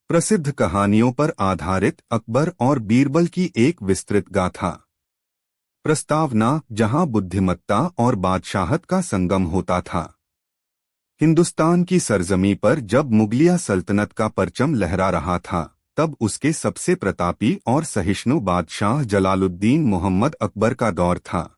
प्रसिद्ध कहानियों पर आधारित अकबर और बीरबल की एक विस्तृत गाथा। प्रस्तावना, जहां बुद्धिमत्ता और बादशाहत का संगम होता था। हिंदुस्तान की सरजमी पर जब मुगलिया सल्तनत का परचम लहरा रहा था, तब उसके सबसे प्रतापी और सहिष्णु बादशाह जलालुद्दीन मोहम्मद अकबर का दौर था।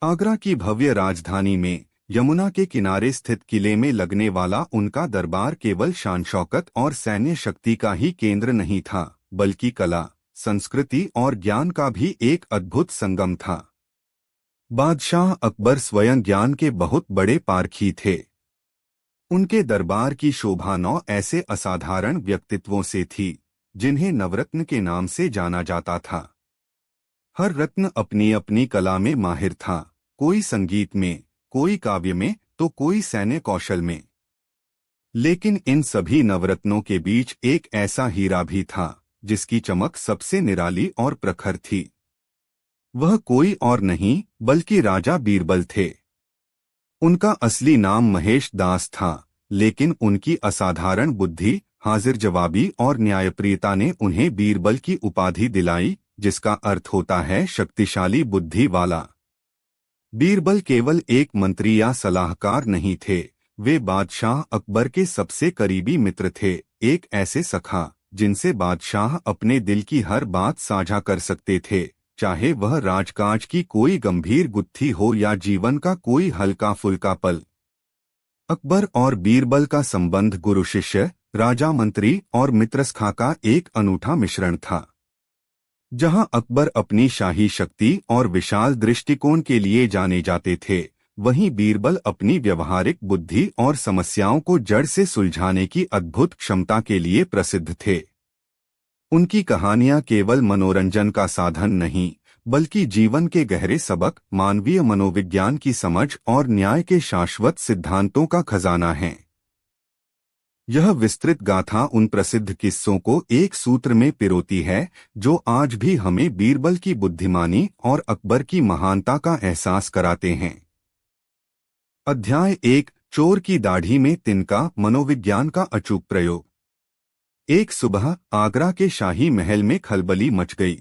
आगरा की भव्य राजधानी में यमुना के किनारे स्थित किले में लगने वाला उनका दरबार केवल शान शौकत और सैन्य शक्ति का ही केंद्र नहीं था, बल्कि कला, संस्कृति और ज्ञान का भी एक अद्भुत संगम था। बादशाह अकबर स्वयं ज्ञान के बहुत बड़े पारखी थे। उनके दरबार की शोभा 9 ऐसे असाधारण व्यक्तित्वों से थी, जिन्हें नवरत्न के नाम से जाना जाता था। हर रत्न अपनी अपनी कला में माहिर था, कोई संगीत में, कोई काव्य में, तो कोई सैन्य कौशल में। लेकिन इन सभी नवरत्नों के बीच एक ऐसा हीरा भी था, जिसकी चमक सबसे निराली और प्रखर थी। वह कोई और नहीं, बल्कि राजा बीरबल थे। उनका असली नाम महेश दास था, लेकिन उनकी असाधारण बुद्धि, हाजिर जवाबी और न्यायप्रियता ने उन्हें बीरबल की उपाधि दिलाई, जिसका अर्थ होता है शक्तिशाली बुद्धि वाला। बीरबल केवल एक मंत्री या सलाहकार नहीं थे, वे बादशाह अकबर के सबसे करीबी मित्र थे, एक ऐसे सखा जिनसे बादशाह अपने दिल की हर बात साझा कर सकते थे, चाहे वह राजकाज की कोई गंभीर गुत्थी हो या जीवन का कोई हल्का फुल्का पल। अकबर और बीरबल का संबंध गुरु शिष्य, राजा मंत्री और मित्रसखा का एक अनूठा मिश्रण था। जहां अकबर अपनी शाही शक्ति और विशाल दृष्टिकोण के लिए जाने जाते थे, वहीं बीरबल अपनी व्यवहारिक बुद्धि और समस्याओं को जड़ से सुलझाने की अद्भुत क्षमता के लिए प्रसिद्ध थे। उनकी कहानियां केवल मनोरंजन का साधन नहीं, बल्कि जीवन के गहरे सबक, मानवीय मनोविज्ञान की समझ और न्याय के शाश्वत सिद्धांतों का खजाना है। यह विस्तृत गाथा उन प्रसिद्ध किस्सों को एक सूत्र में पिरोती है, जो आज भी हमें बीरबल की बुद्धिमानी और अकबर की महानता का एहसास कराते हैं। अध्याय 1, चोर की दाढ़ी में तिनका, मनोविज्ञान का अचूक प्रयोग। एक सुबह आगरा के शाही महल में खलबली मच गई।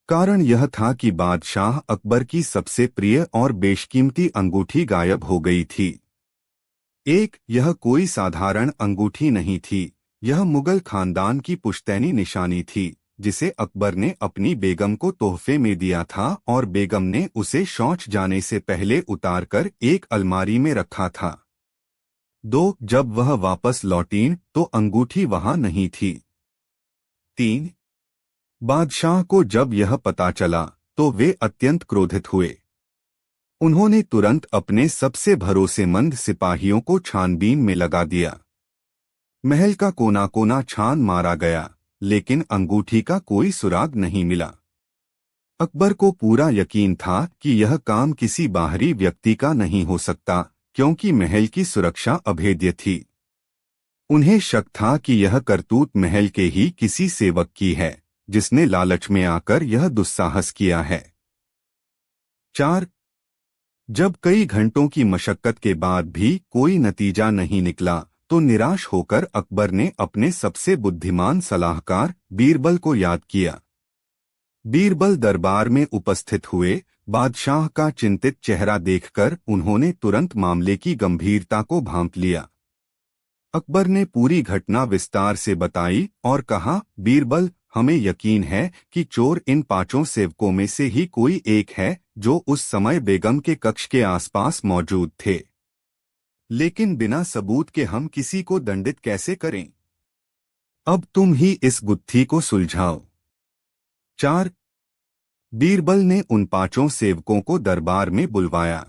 कारण यह था कि बादशाह अकबर की सबसे प्रिय और बेशकीमती अंगूठी गायब हो गई थी। यह कोई साधारण अंगूठी नहीं थी, यह मुगल खानदान की पुश्तैनी निशानी थी, जिसे अकबर ने अपनी बेगम को तोहफे में दिया था और बेगम ने उसे शौच जाने से पहले उतारकर एक अलमारी में रखा था। जब वह वापस लौटीं तो अंगूठी वहां नहीं थी। 3 बादशाह को जब यह पता चला तो वे अत्यंत क्रोधित हुए। उन्होंने तुरंत अपने सबसे भरोसेमंद सिपाहियों को छानबीन में लगा दिया। महल का कोना कोना छान मारा गया, लेकिन अंगूठी का कोई सुराग नहीं मिला। अकबर को पूरा यकीन था कि यह काम किसी बाहरी व्यक्ति का नहीं हो सकता, क्योंकि महल की सुरक्षा अभेद्य थी। उन्हें शक था कि यह करतूत महल के ही किसी सेवक की है, जिसने लालच में आकर यह दुस्साहस किया है। 4 जब कई घंटों की मशक्कत के बाद भी कोई नतीजा नहीं निकला, तो निराश होकर अकबर ने अपने सबसे बुद्धिमान सलाहकार बीरबल को याद किया। बीरबल दरबार में उपस्थित हुए। बादशाह का चिंतित चेहरा देखकर उन्होंने तुरंत मामले की गंभीरता को भांप लिया। अकबर ने पूरी घटना विस्तार से बताई और कहा, बीरबल, हमें यकीन है कि चोर इन 5 सेवकों में से ही कोई एक है, जो उस समय बेगम के कक्ष के आसपास मौजूद थे। लेकिन बिना सबूत के हम किसी को दंडित कैसे करें? अब तुम ही इस गुत्थी को सुलझाओ। 4 बीरबल ने उन 5 सेवकों को दरबार में बुलवाया।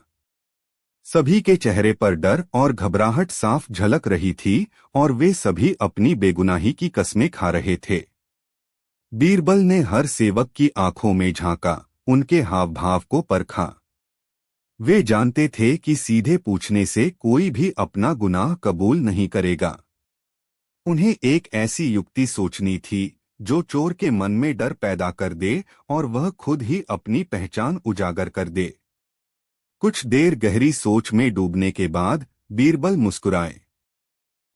सभी के चेहरे पर डर और घबराहट साफ झलक रही थी, और वे सभी अपनी बेगुनाही की कस्में खा रहे थे। बीरबल ने हर सेवक की आंखों में झांका, उनके हाव भाव को परखा। वे जानते थे कि सीधे पूछने से कोई भी अपना गुनाह कबूल नहीं करेगा। उन्हें एक ऐसी युक्ति सोचनी थी जो चोर के मन में डर पैदा कर दे और वह खुद ही अपनी पहचान उजागर कर दे। कुछ देर गहरी सोच में डूबने के बाद बीरबल मुस्कुराए।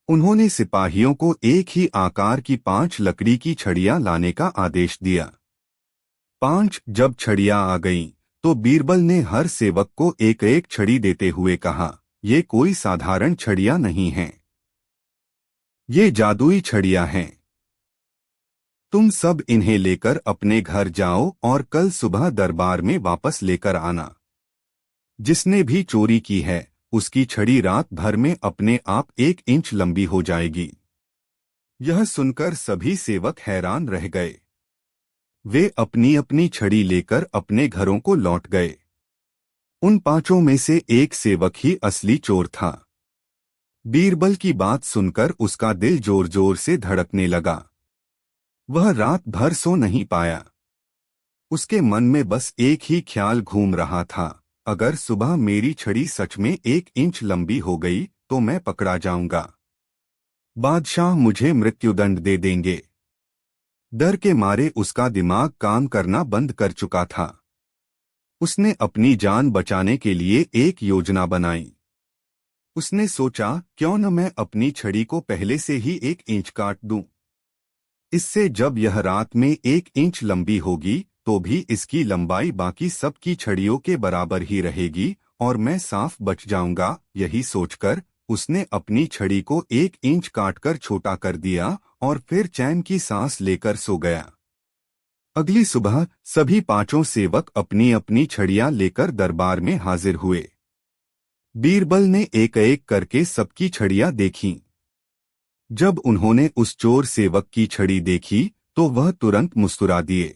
उन्होंने सिपाहियों को एक ही आकार की 5 लकड़ी की छड़ियां लाने का आदेश दिया। 5 जब छड़ियां आ गईं, तो बीरबल ने हर सेवक को एक एक छड़ी देते हुए कहा, ये कोई साधारण छड़ियां नहीं हैं। ये जादुई छड़ियां हैं। तुम सब इन्हें लेकर अपने घर जाओ और कल सुबह दरबार में वापस लेकर आना। जिसने भी चोरी की है, उसकी छड़ी रात भर में अपने आप 1 इंच लंबी हो जाएगी। यह सुनकर सभी सेवक हैरान रह गए। वे अपनी अपनी छड़ी लेकर अपने घरों को लौट गए। उन 5 में से एक सेवक ही असली चोर था। बीरबल की बात सुनकर उसका दिल जोर जोर से धड़कने लगा। वह रात भर सो नहीं पाया। उसके मन में बस एक ही ख्याल घूम रहा था, अगर सुबह मेरी छड़ी सच में 1 इंच लंबी हो गई तो मैं पकड़ा जाऊंगा। बादशाह मुझे मृत्युदंड दे देंगे। डर के मारे उसका दिमाग काम करना बंद कर चुका था। उसने अपनी जान बचाने के लिए एक योजना बनाई। उसने सोचा, क्यों न मैं अपनी छड़ी को पहले से ही 1 इंच काट दूं। इससे जब यह रात में 1 इंच लंबी होगी तो भी इसकी लंबाई बाकी सब की छड़ियों के बराबर ही रहेगी और मैं साफ बच जाऊंगा। यही सोचकर उसने अपनी छड़ी को 1 इंच काटकर छोटा कर दिया और फिर चैन की सांस लेकर सो गया। अगली सुबह सभी 5 सेवक अपनी अपनी छड़ियां लेकर दरबार में हाजिर हुए। बीरबल ने एक एक करके सबकी छड़ियां देखीं। जब उन्होंने उस चोर सेवक की छड़ी देखी तो वह तुरंत मुस्कुरा दिए।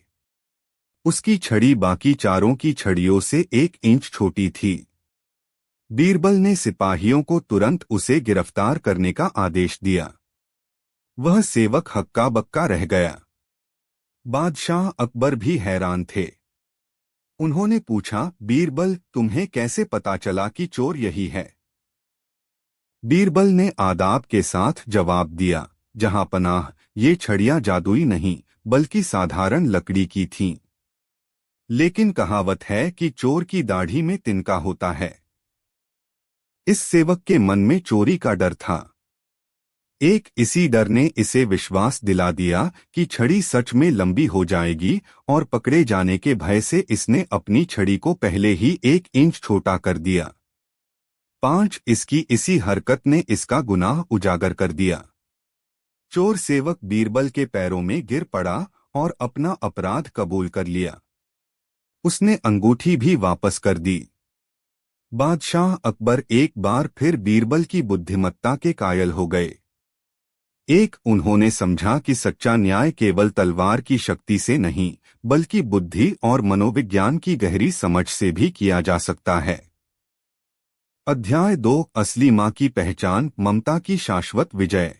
उसकी छड़ी बाकी चारों की छड़ियों से 1 इंच छोटी थी। बीरबल ने सिपाहियों को तुरंत उसे गिरफ्तार करने का आदेश दिया। वह सेवक हक्का बक्का रह गया। बादशाह अकबर भी हैरान थे। उन्होंने पूछा, बीरबल, तुम्हें कैसे पता चला कि चोर यही है? बीरबल ने आदाब के साथ जवाब दिया, जहां पनाह, ये छड़ियां जादुई नहीं बल्कि साधारण लकड़ी की थीं। लेकिन कहावत है कि चोर की दाढ़ी में तिनका होता है। इस सेवक के मन में चोरी का डर था। इसी डर ने इसे विश्वास दिला दिया कि छड़ी सच में लंबी हो जाएगी और पकड़े जाने के भय से इसने अपनी छड़ी को पहले ही 1 इंच छोटा कर दिया। 5 इसकी इसी हरकत ने इसका गुनाह उजागर कर दिया। चोर सेवक बीरबल के पैरों में गिर पड़ा और अपना अपराध कबूल कर लिया। उसने अंगूठी भी वापस कर दी। बादशाह अकबर एक बार फिर बीरबल की बुद्धिमत्ता के कायल हो गए। उन्होंने समझा कि सच्चा न्याय केवल तलवार की शक्ति से नहीं बल्कि बुद्धि और मनोविज्ञान की गहरी समझ से भी किया जा सकता है। अध्याय 2 असली मां की पहचान, ममता की शाश्वत विजय।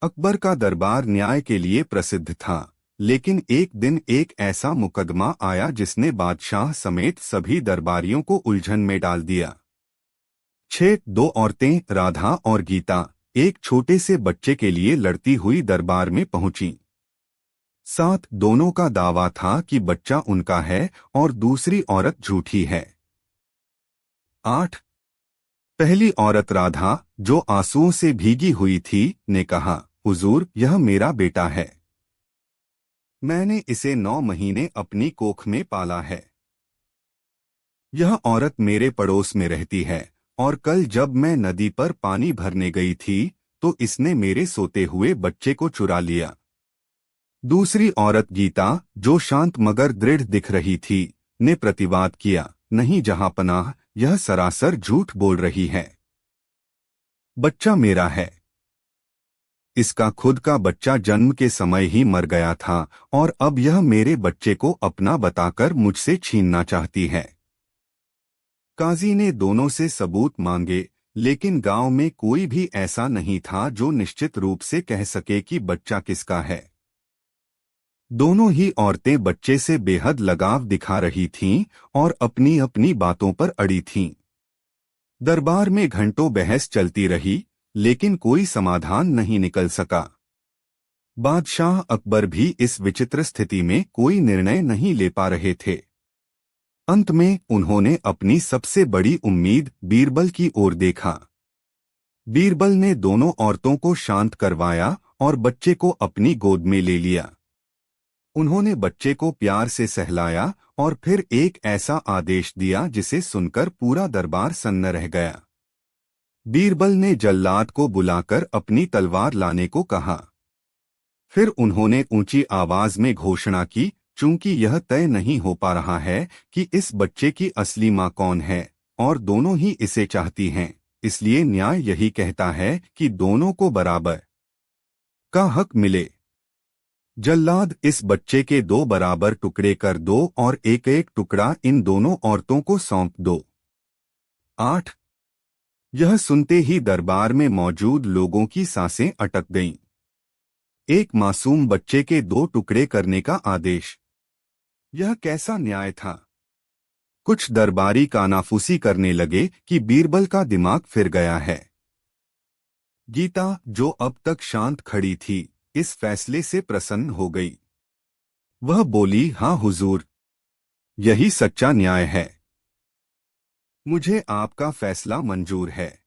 अकबर का दरबार न्याय के लिए प्रसिद्ध था, लेकिन एक दिन एक ऐसा मुकदमा आया जिसने बादशाह समेत सभी दरबारियों को उलझन में डाल दिया। 2 औरतें, राधा और गीता, एक छोटे से बच्चे के लिए लड़ती हुई दरबार में पहुंची। 7 दोनों का दावा था कि बच्चा उनका है और दूसरी औरत झूठी है। 8 पहली औरत राधा, जो आंसुओं से भीगी हुई थी, ने कहा, हुजूर, यह मेरा बेटा है। मैंने इसे 9 महीने अपनी कोख में पाला है। यह औरत मेरे पड़ोस में रहती है और कल जब मैं नदी पर पानी भरने गई थी तो इसने मेरे सोते हुए बच्चे को चुरा लिया। दूसरी औरत गीता, जो शांत मगर दृढ़ दिख रही थी, ने प्रतिवाद किया, नहीं जहांपनाह, यह सरासर झूठ बोल रही है। बच्चा मेरा है। इसका खुद का बच्चा जन्म के समय ही मर गया था और अब यह मेरे बच्चे को अपना बताकर मुझसे छीनना चाहती है। काजी ने दोनों से सबूत मांगे, लेकिन गांव में कोई भी ऐसा नहीं था जो निश्चित रूप से कह सके कि बच्चा किसका है। दोनों ही औरतें बच्चे से बेहद लगाव दिखा रही थीं और अपनी अपनी बातों पर अड़ी थीं। दरबार में घंटों बहस चलती रही, लेकिन कोई समाधान नहीं निकल सका। बादशाह अकबर भी इस विचित्र स्थिति में कोई निर्णय नहीं ले पा रहे थे। अंत में उन्होंने अपनी सबसे बड़ी उम्मीद बीरबल की ओर देखा। बीरबल ने दोनों औरतों को शांत करवाया और बच्चे को अपनी गोद में ले लिया। उन्होंने बच्चे को प्यार से सहलाया और फिर एक ऐसा आदेश दिया जिसे सुनकर पूरा दरबार सन्न रह गया। बीरबल ने जल्लाद को बुलाकर अपनी तलवार लाने को कहा। फिर उन्होंने ऊंची आवाज में घोषणा की, चूंकि यह तय नहीं हो पा रहा है कि इस बच्चे की असली मां कौन है और दोनों ही इसे चाहती हैं, इसलिए न्याय यही कहता है कि दोनों को बराबर का हक मिले। जल्लाद, इस बच्चे के 2 बराबर टुकड़े कर दो और एक एक टुकड़ा इन दोनों औरतों को सौंप दो। 8। यह सुनते ही दरबार में मौजूद लोगों की सांसें अटक गईं। एक मासूम बच्चे के 2 टुकड़े करने का आदेश, यह कैसा न्याय था? कुछ दरबारी कानाफूसी करने लगे कि बीरबल का दिमाग फिर गया है। गीता, जो अब तक शांत खड़ी थी, इस फैसले से प्रसन्न हो गई। वह बोली, हाँ हुजूर, यही सच्चा न्याय है। मुझे आपका फैसला मंजूर है।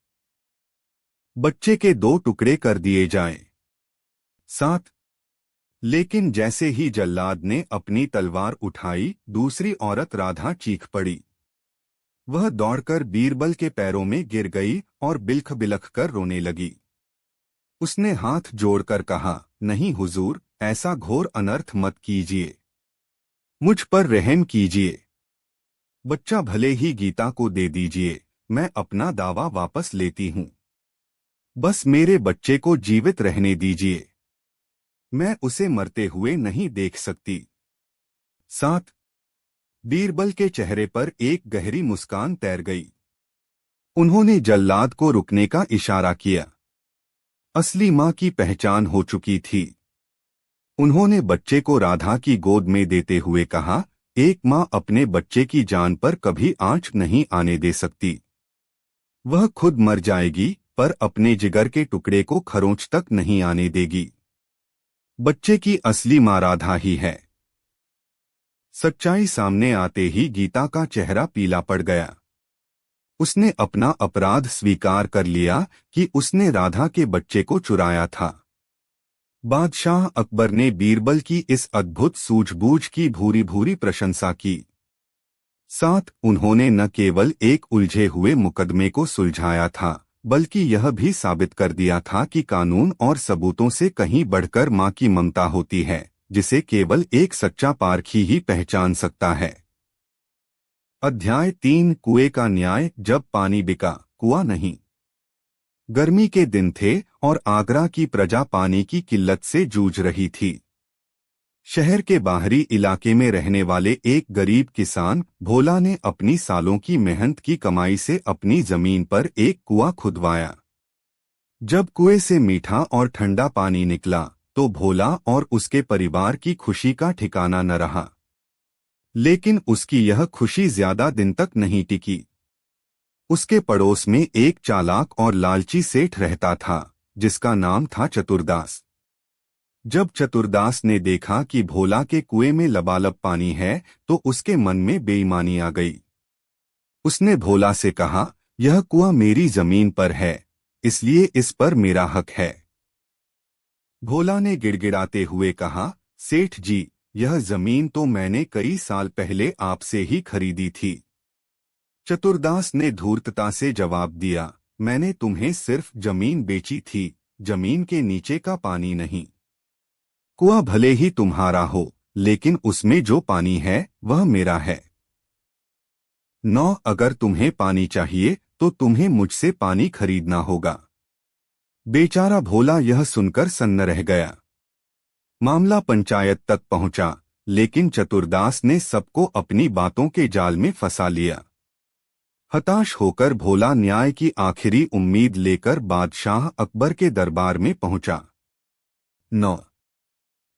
बच्चे के 2 टुकड़े कर दिए जाएं। 7। लेकिन जैसे ही जल्लाद ने अपनी तलवार उठाई, दूसरी औरत राधा चीख पड़ी। वह दौड़कर बीरबल के पैरों में गिर गई और बिलख बिलख कर रोने लगी। उसने हाथ जोड़कर कहा, नहीं हुजूर, ऐसा घोर अनर्थ मत कीजिए। मुझ पर रहम कीजिए। बच्चा भले ही गीता को दे दीजिए, मैं अपना दावा वापस लेती हूँ। बस मेरे बच्चे को जीवित रहने दीजिए। मैं उसे मरते हुए नहीं देख सकती। 7। बीरबल के चेहरे पर एक गहरी मुस्कान तैर गई। उन्होंने जल्लाद को रुकने का इशारा किया। असली मां की पहचान हो चुकी थी। उन्होंने बच्चे को राधा की गोद में देते हुए कहा, एक मां अपने बच्चे की जान पर कभी आंच नहीं आने दे सकती। वह खुद मर जाएगी पर अपने जिगर के टुकड़े को खरोंच तक नहीं आने देगी। बच्चे की असली मां राधा ही है। सच्चाई सामने आते ही गीता का चेहरा पीला पड़ गया। उसने अपना अपराध स्वीकार कर लिया कि उसने राधा के बच्चे को चुराया था। बादशाह अकबर ने बीरबल की इस अद्भुत सूझबूझ की भूरी भूरी प्रशंसा की। 7। उन्होंने न केवल एक उलझे हुए मुकदमे को सुलझाया था, बल्कि यह भी साबित कर दिया था कि कानून और सबूतों से कहीं बढ़कर मां की ममता होती है, जिसे केवल एक सच्चा पारखी ही पहचान सकता है। अध्याय 3, कुएं का न्याय। जब पानी बिका, कुआं नहीं। गर्मी के दिन थे और आगरा की प्रजा पानी की किल्लत से जूझ रही थी। शहर के बाहरी इलाके में रहने वाले एक गरीब किसान भोला ने अपनी सालों की मेहनत की कमाई से अपनी जमीन पर एक कुआं खुदवाया। जब कुएं से मीठा और ठंडा पानी निकला तो भोला और उसके परिवार की खुशी का ठिकाना न रहा। लेकिन उसकी यह खुशी ज्यादा दिन तक नहीं टिकी। उसके पड़ोस में एक चालाक और लालची सेठ रहता था, जिसका नाम था चतुरदास। जब चतुरदास ने देखा कि भोला के कुएं में लबालब पानी है तो उसके मन में बेईमानी आ गई। उसने भोला से कहा, यह कुआं मेरी जमीन पर है, इसलिए इस पर मेरा हक है। भोला ने गिड़गिड़ाते हुए कहा, सेठ जी, यह जमीन तो मैंने कई साल पहले आपसे ही खरीदी थी। चतुरदास ने धूर्तता से जवाब दिया, मैंने तुम्हें सिर्फ जमीन बेची थी, जमीन के नीचे का पानी नहीं। कुआं भले ही तुम्हारा हो, लेकिन उसमें जो पानी है वह मेरा है। 9। अगर तुम्हें पानी चाहिए तो तुम्हें मुझसे पानी खरीदना होगा। बेचारा भोला यह सुनकर सन्न रह गया। मामला पंचायत तक पहुंचा, लेकिन चतुरदास ने सबको अपनी बातों के जाल में फंसा लिया। हताश होकर भोला न्याय की आखिरी उम्मीद लेकर बादशाह अकबर के दरबार में पहुंचा। 9।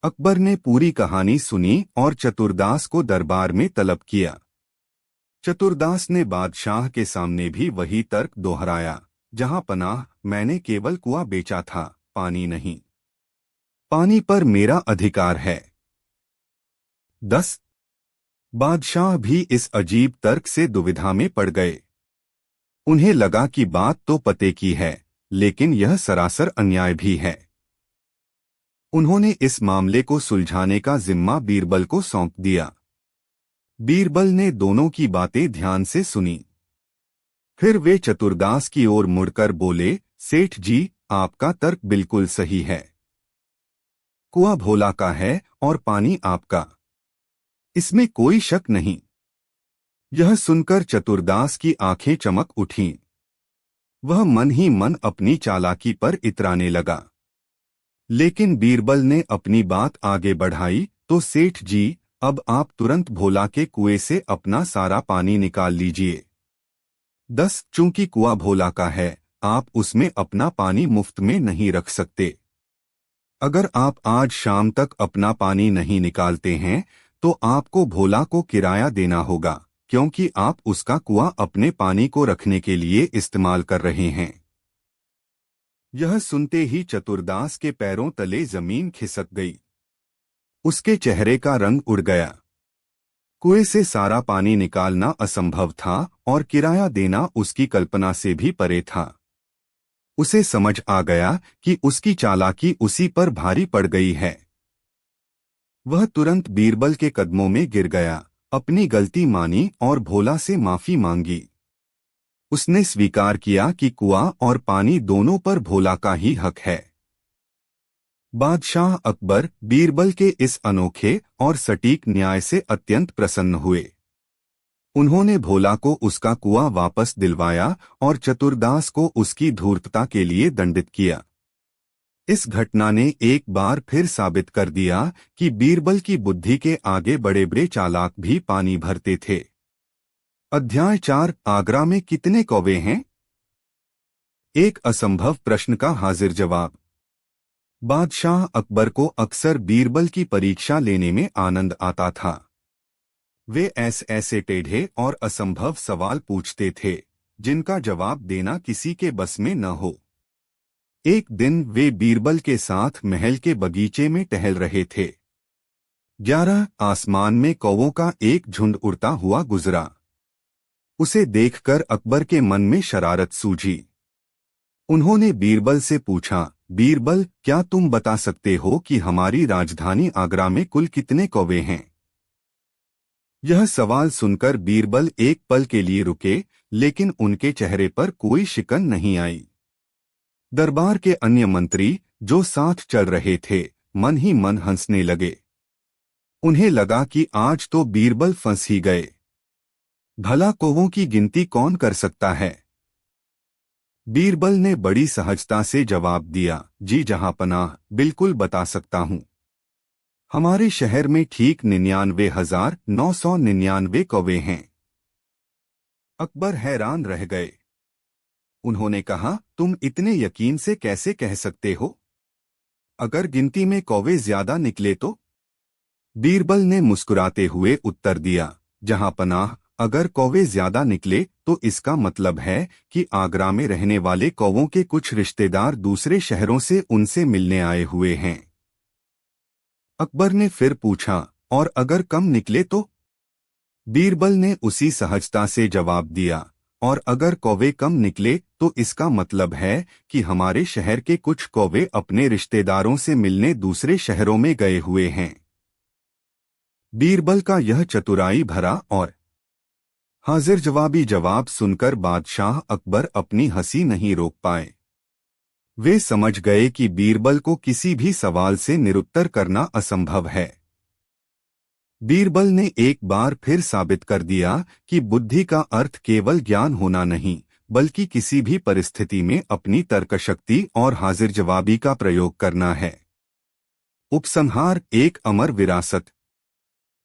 अकबर ने पूरी कहानी सुनी और चतुरदास को दरबार में तलब किया। चतुरदास ने बादशाह के सामने भी वही तर्क दोहराया, जहां पनाह, मैंने केवल कुआं बेचा था, पानी नहीं। पानी पर मेरा अधिकार है। 10। बादशाह भी इस अजीब तर्क से दुविधा में पड़ गए। उन्हें लगा कि बात तो पते की है, लेकिन यह सरासर अन्याय भी है। उन्होंने इस मामले को सुलझाने का जिम्मा बीरबल को सौंप दिया। बीरबल ने दोनों की बातें ध्यान से सुनी। फिर वे चतुरदास की ओर मुड़कर बोले, सेठ जी, आपका तर्क बिल्कुल सही है। कुआं भोला का है और पानी आपका, इसमें कोई शक नहीं। यह सुनकर चतुरदास की आंखें चमक उठीं। वह मन ही मन अपनी चालाकी पर इतराने लगा। लेकिन बीरबल ने अपनी बात आगे बढ़ाई, तो सेठ जी, अब आप तुरंत भोला के कुएं से अपना सारा पानी निकाल लीजिए। चूंकि कुआं भोला का है, आप उसमें अपना पानी मुफ्त में नहीं रख सकते। अगर आप आज शाम तक अपना पानी नहीं निकालते हैं तो आपको भोला को किराया देना होगा, क्योंकि आप उसका कुआं अपने पानी को रखने के लिए इस्तेमाल कर रहे हैं। यह सुनते ही चतुरदास के पैरों तले जमीन खिसक गई। उसके चेहरे का रंग उड़ गया। कुएं से सारा पानी निकालना असंभव था और किराया देना उसकी कल्पना से भी परे था। उसे समझ आ गया कि उसकी चालाकी उसी पर भारी पड़ गई है। वह तुरंत बीरबल के कदमों में गिर गया, अपनी गलती मानी और भोला से माफी मांगी। उसने स्वीकार किया कि कुआं और पानी दोनों पर भोला का ही हक है। बादशाह अकबर बीरबल के इस अनोखे और सटीक न्याय से अत्यंत प्रसन्न हुए। उन्होंने भोला को उसका कुआं वापस दिलवाया और चतुरदास को उसकी धूर्तता के लिए दंडित किया। इस घटना ने एक बार फिर साबित कर दिया कि बीरबल की बुद्धि के आगे बड़े बड़े चालाक भी पानी भरते थे। अध्याय 4, आगरा में कितने कौवे हैं? एक असंभव प्रश्न का हाजिर जवाब। बादशाह अकबर को अक्सर बीरबल की परीक्षा लेने में आनंद आता था। वे ऐसे टेढ़े और असंभव सवाल पूछते थे जिनका जवाब देना किसी के बस में न हो। एक दिन वे बीरबल के साथ महल के बगीचे में टहल रहे थे। 11 आसमान में कौवों का एक झुंड उड़ता हुआ गुजरा। उसे देखकर अकबर के मन में शरारत सूझी। उन्होंने बीरबल से पूछा, बीरबल, क्या तुम बता सकते हो कि हमारी राजधानी आगरा में कुल कितने कौवे हैं? यह सवाल सुनकर बीरबल एक पल के लिए रुके, लेकिन उनके चेहरे पर कोई शिकन नहीं आई। दरबार के अन्य मंत्री जो साथ चल रहे थे, मन ही मन हंसने लगे। उन्हें लगा कि आज तो बीरबल फंस ही गए। भला कौवों की गिनती कौन कर सकता है? बीरबल ने बड़ी सहजता से जवाब दिया, जी जहांपनाह, बिल्कुल बता सकता हूं। हमारे शहर में ठीक 99,999 कौवे हैं। अकबर हैरान रह गए। उन्होंने कहा, तुम इतने यकीन से कैसे कह सकते हो? अगर गिनती में कौवे ज्यादा निकले तो? बीरबल ने मुस्कुराते हुए उत्तर दिया, जहांपनाह, अगर कौवे ज्यादा निकले तो इसका मतलब है कि आगरा में रहने वाले कौवों के कुछ रिश्तेदार दूसरे शहरों से उनसे मिलने आए हुए हैं। अकबर ने फिर पूछा, और अगर कम निकले तो? बीरबल ने उसी सहजता से जवाब दिया, और अगर कौवे कम निकले तो इसका मतलब है कि हमारे शहर के कुछ कौवे अपने रिश्तेदारों से मिलने दूसरे शहरों में गए हुए हैं। बीरबल का यह चतुराई भरा और हाजिर जवाबी जवाब सुनकर बादशाह अकबर अपनी हंसी नहीं रोक पाए। वे समझ गए कि बीरबल को किसी भी सवाल से निरुत्तर करना असंभव है। बीरबल ने एक बार फिर साबित कर दिया कि बुद्धि का अर्थ केवल ज्ञान होना नहीं, बल्कि किसी भी परिस्थिति में अपनी तर्कशक्ति और हाजिर जवाबी का प्रयोग करना है। उपसंहार, एक अमर विरासत।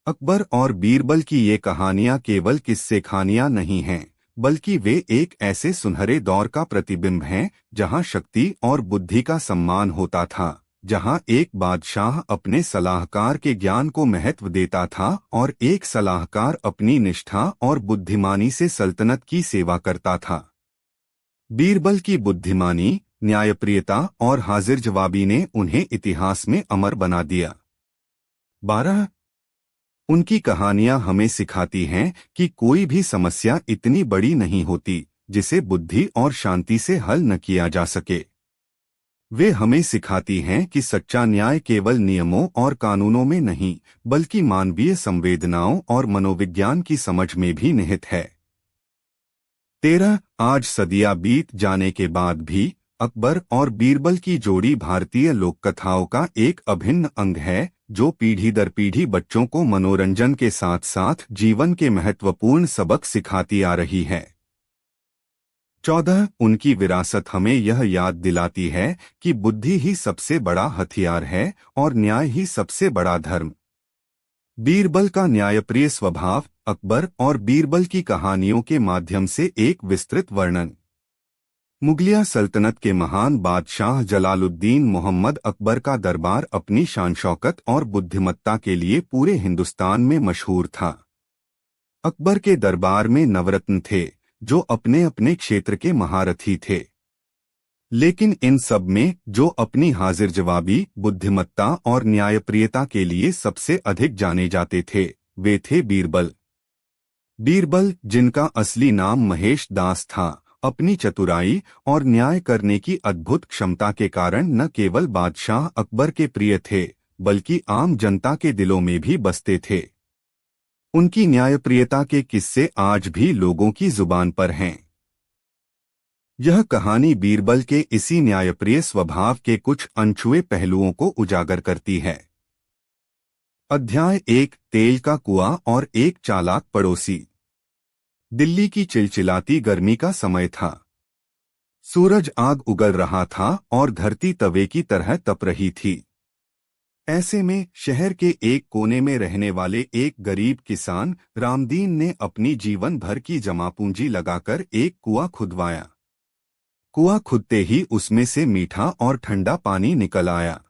अकबर और बीरबल की ये कहानियां केवल किस्से कहानियां नहीं हैं, बल्कि वे एक ऐसे सुनहरे दौर का प्रतिबिंब हैं जहां शक्ति और बुद्धि का सम्मान होता था, जहां एक बादशाह अपने सलाहकार के ज्ञान को महत्व देता था और एक सलाहकार अपनी निष्ठा और बुद्धिमानी से सल्तनत की सेवा करता था। बीरबल की बुद्धिमानी, न्यायप्रियता और हाजिर जवाबी ने उन्हें इतिहास में अमर बना दिया। 12 उनकी कहानियां हमें सिखाती हैं कि कोई भी समस्या इतनी बड़ी नहीं होती जिसे बुद्धि और शांति से हल न किया जा सके। वे हमें सिखाती हैं कि सच्चा न्याय केवल नियमों और कानूनों में नहीं, बल्कि मानवीय संवेदनाओं और मनोविज्ञान की समझ में भी निहित है। 13 आज सदियां बीत जाने के बाद भी अकबर और बीरबल की जोड़ी भारतीय लोककथाओं का एक अभिन्न अंग है, जो पीढ़ी दर पीढ़ी बच्चों को मनोरंजन के साथ साथ जीवन के महत्वपूर्ण सबक सिखाती आ रही है। 14 उनकी विरासत हमें यह याद दिलाती है कि बुद्धि ही सबसे बड़ा हथियार है और न्याय ही सबसे बड़ा धर्म। बीरबल का न्यायप्रिय स्वभाव, अकबर और बीरबल की कहानियों के माध्यम से एक विस्तृत वर्णन। मुगलिया सल्तनत के महान बादशाह जलालुद्दीन मोहम्मद अकबर का दरबार अपनी शान शौकत और बुद्धिमत्ता के लिए पूरे हिंदुस्तान में मशहूर था। अकबर के दरबार में नवरत्न थे, जो अपने अपने क्षेत्र के महारथी थे। लेकिन इन सब में जो अपनी हाजिर जवाबी, बुद्धिमत्ता और न्यायप्रियता के लिए सबसे अधिक जाने जाते थे, वे थे बीरबल। बीरबल, जिनका असली नाम महेश दास था, अपनी चतुराई और न्याय करने की अद्भुत क्षमता के कारण न केवल बादशाह अकबर के प्रिय थे, बल्कि आम जनता के दिलों में भी बसते थे। उनकी न्यायप्रियता के किस्से आज भी लोगों की जुबान पर हैं। यह कहानी बीरबल के इसी न्यायप्रिय स्वभाव के कुछ अनछुए पहलुओं को उजागर करती है। अध्याय 1 तेल का कुआं और एक चालाक पड़ोसी। दिल्ली की चिलचिलाती गर्मी का समय था। सूरज आग उगल रहा था और धरती तवे की तरह तप रही थी। ऐसे में शहर के एक कोने में रहने वाले एक गरीब किसान रामदीन ने अपनी जीवन भर की जमा पूंजी लगाकर एक कुआं खुदवाया। कुआं खुदते ही उसमें से मीठा और ठंडा पानी निकल आया।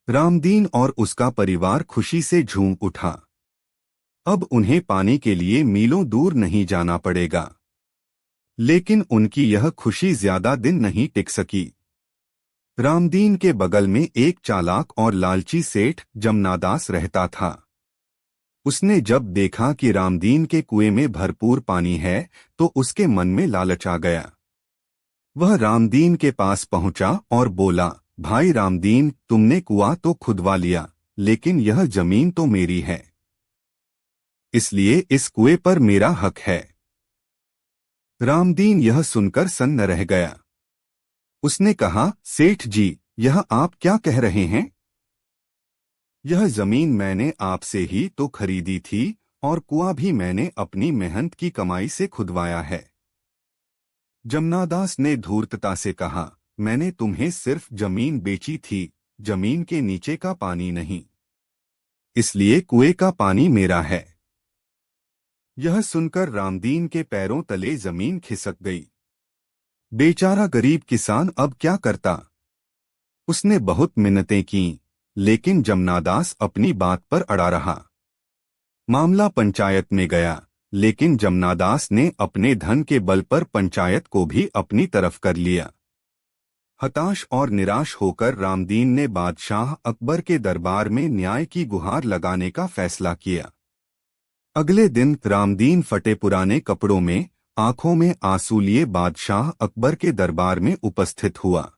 रामदीन और उसका परिवार खुशी से झूम उठा। अब उन्हें पानी के लिए मीलों दूर नहीं जाना पड़ेगा। लेकिन उनकी यह खुशी ज्यादा दिन नहीं टिक सकी। रामदीन के बगल में एक चालाक और लालची सेठ जमनादास रहता था। उसने जब देखा कि रामदीन के कुएं में भरपूर पानी है, तो उसके मन में लालच आ गया। वह रामदीन के पास पहुंचा और बोला, भाई रामदीन, तुमने कुआं तो खुदवा लिया, लेकिन यह जमीन तो मेरी है, इसलिए इस कुएं पर मेरा हक है। रामदीन यह सुनकर सन्न रह गया। उसने कहा, सेठ जी, यह आप क्या कह रहे हैं? यह जमीन मैंने आपसे ही तो खरीदी थी और कुआं भी मैंने अपनी मेहनत की कमाई से खुदवाया है। जमनादास ने धूर्तता से कहा, मैंने तुम्हें सिर्फ जमीन बेची थी, जमीन के नीचे का पानी नहीं, इसलिए कुएं का पानी मेरा है। यह सुनकर रामदीन के पैरों तले जमीन खिसक गई। बेचारा गरीब किसान अब क्या करता? उसने बहुत मिन्नतें कीं, लेकिन जमनादास अपनी बात पर अड़ा रहा। मामला पंचायत में गया, लेकिन जमनादास ने अपने धन के बल पर पंचायत को भी अपनी तरफ कर लिया। हताश और निराश होकर रामदीन ने बादशाह अकबर के दरबार में न्याय की गुहार लगाने का फैसला किया। अगले दिन रामदीन फटे पुराने कपड़ों में, आंखों में आंसू लिए बादशाह अकबर के दरबार में उपस्थित हुआ।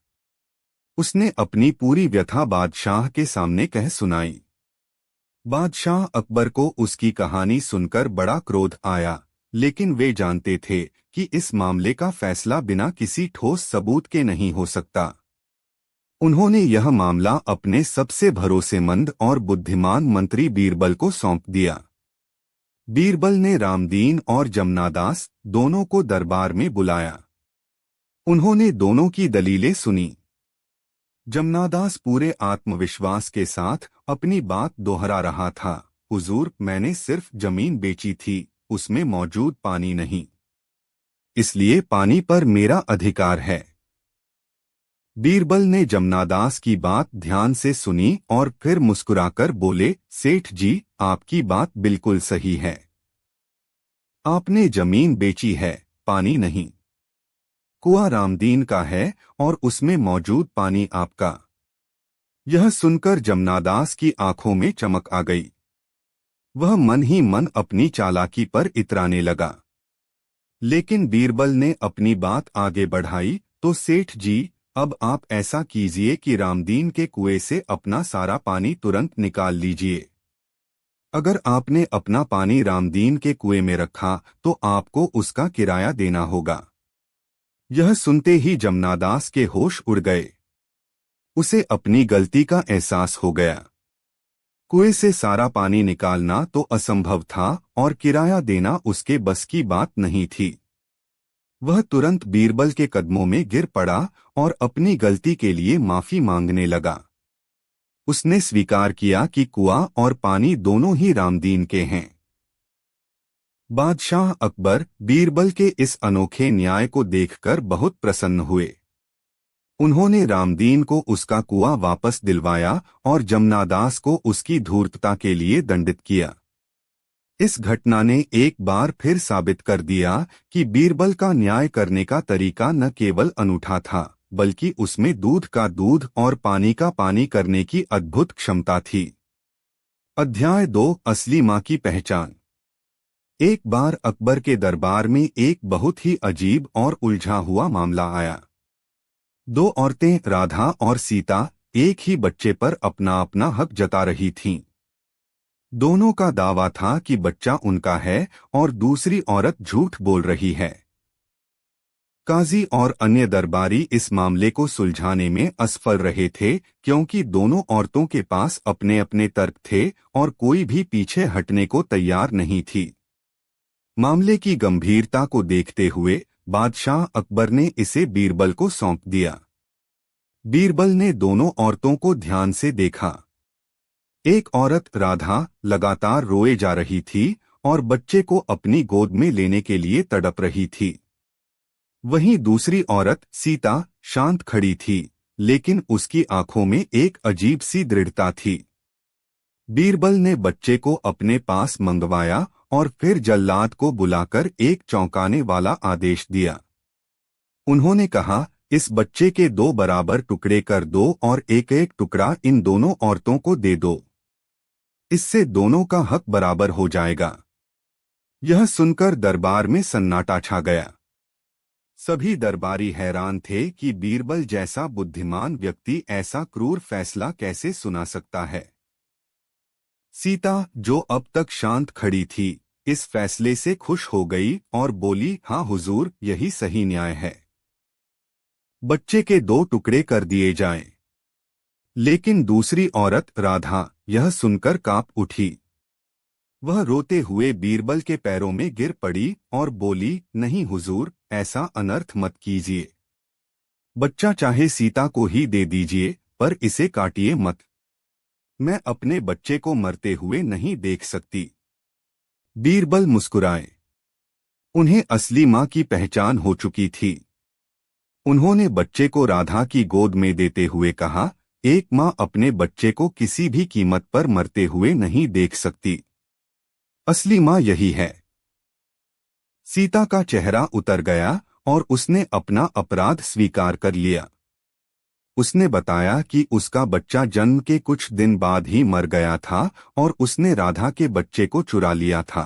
उसने अपनी पूरी व्यथा बादशाह के सामने कह सुनाई। बादशाह अकबर को उसकी कहानी सुनकर बड़ा क्रोध आया, लेकिन वे जानते थे कि इस मामले का फैसला बिना किसी ठोस सबूत के नहीं हो सकता। उन्होंने यह मामला अपने सबसे भरोसेमंद और बुद्धिमान मंत्री बीरबल को सौंप दिया। बीरबल ने रामदीन और जमनादास दोनों को दरबार में बुलाया। उन्होंने दोनों की दलीलें सुनी। जमनादास पूरे आत्मविश्वास के साथ अपनी बात दोहरा रहा था, हुजूर, मैंने सिर्फ जमीन बेची थी, उसमें मौजूद पानी नहीं, इसलिए पानी पर मेरा अधिकार है। बीरबल ने जमनादास की बात ध्यान से सुनी और फिर मुस्कुराकर बोले, सेठ जी, आपकी बात बिल्कुल सही है। आपने जमीन बेची है, पानी नहीं। कुआं रामदीन का है और उसमें मौजूद पानी आपका। यह सुनकर जमनादास की आंखों में चमक आ गई। वह मन ही मन अपनी चालाकी पर इतराने लगा। लेकिन बीरबल ने अपनी बात आगे बढ़ाई, तो सेठ जी, अब आप ऐसा कीजिए कि रामदीन के कुएं से अपना सारा पानी तुरंत निकाल लीजिए। अगर आपने अपना पानी रामदीन के कुएं में रखा तो आपको उसका किराया देना होगा। यह सुनते ही जमनादास के होश उड़ गए। उसे अपनी गलती का एहसास हो गया। कुएं से सारा पानी निकालना तो असंभव था और किराया देना उसके बस की बात नहीं थी। वह तुरंत बीरबल के कदमों में गिर पड़ा और अपनी गलती के लिए माफी मांगने लगा। उसने स्वीकार किया कि कुआं और पानी दोनों ही रामदीन के हैं। बादशाह अकबर बीरबल के इस अनोखे न्याय को देखकर बहुत प्रसन्न हुए। उन्होंने रामदीन को उसका कुआं वापस दिलवाया और जमनादास को उसकी धूर्तता के लिए दंडित किया। इस घटना ने एक बार फिर साबित कर दिया कि बीरबल का न्याय करने का तरीका न केवल अनूठा था, बल्कि उसमें दूध का दूध और पानी का पानी करने की अद्भुत क्षमता थी। अध्याय 2, असली मां की पहचान। एक बार अकबर के दरबार में एक बहुत ही अजीब और उलझा हुआ मामला आया। दो औरतें, राधा और सीता, एक ही बच्चे पर अपना अपना हक जता रही थीं। दोनों का दावा था कि बच्चा उनका है और दूसरी औरत झूठ बोल रही है। काजी और अन्य दरबारी इस मामले को सुलझाने में असफल रहे थे, क्योंकि दोनों औरतों के पास अपने अपने तर्क थे और कोई भी पीछे हटने को तैयार नहीं थी। मामले की गंभीरता को देखते हुए बादशाह अकबर ने इसे बीरबल को सौंप दिया। बीरबल ने दोनों औरतों को ध्यान से देखा। एक औरत, राधा, लगातार रोए जा रही थी और बच्चे को अपनी गोद में लेने के लिए तड़प रही थी। वहीं दूसरी औरत, सीता, शांत खड़ी थी, लेकिन उसकी आंखों में एक अजीब सी दृढ़ता थी। बीरबल ने बच्चे को अपने पास मंगवाया और फिर जल्लाद को बुलाकर एक चौंकाने वाला आदेश दिया। उन्होंने कहा, इस बच्चे के 2 बराबर टुकड़े कर दो और एक एक टुकड़ा इन दोनों औरतों को दे दो। इससे दोनों का हक बराबर हो जाएगा। यह सुनकर दरबार में सन्नाटा छा गया। सभी दरबारी हैरान थे कि बीरबल जैसा बुद्धिमान व्यक्ति ऐसा क्रूर फैसला कैसे सुना सकता है। सीता, जो अब तक शांत खड़ी थी, इस फैसले से खुश हो गई और बोली, हाँ हुजूर, यही सही न्याय है। बच्चे के 2 टुकड़े कर दिए जाएं। लेकिन दूसरी औरत, राधा, यह सुनकर कांप उठी। वह रोते हुए बीरबल के पैरों में गिर पड़ी और बोली, नहीं हुजूर, ऐसा अनर्थ मत कीजिए। बच्चा चाहे सीता को ही दे दीजिए, पर इसे काटिए मत। मैं अपने बच्चे को मरते हुए नहीं देख सकती। बीरबल मुस्कुराए। उन्हें असली मां की पहचान हो चुकी थी। उन्होंने बच्चे को राधा की गोद में देते हुए कहा, एक मां अपने बच्चे को किसी भी कीमत पर मरते हुए नहीं देख सकती। असली मां यही है। सीता का चेहरा उतर गया और उसने अपना अपराध स्वीकार कर लिया। उसने बताया कि उसका बच्चा जन्म के कुछ दिन बाद ही मर गया था और उसने राधा के बच्चे को चुरा लिया था।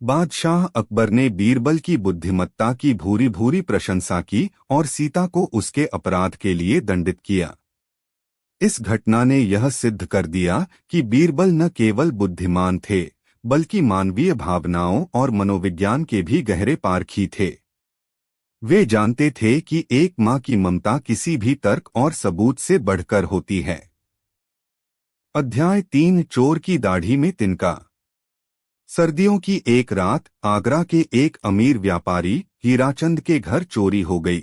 बादशाह अकबर ने बीरबल की बुद्धिमत्ता की भूरी भूरी प्रशंसा की और सीता को उसके अपराध के लिए दंडित किया। इस घटना ने यह सिद्ध कर दिया कि बीरबल न केवल बुद्धिमान थे, बल्कि मानवीय भावनाओं और मनोविज्ञान के भी गहरे पारखी थे। वे जानते थे कि एक मां की ममता किसी भी तर्क और सबूत से बढ़कर होती है। अध्याय 3, चोर की दाढ़ी में तिनका। सर्दियों की एक रात आगरा के एक अमीर व्यापारी हीराचंद के घर चोरी हो गई।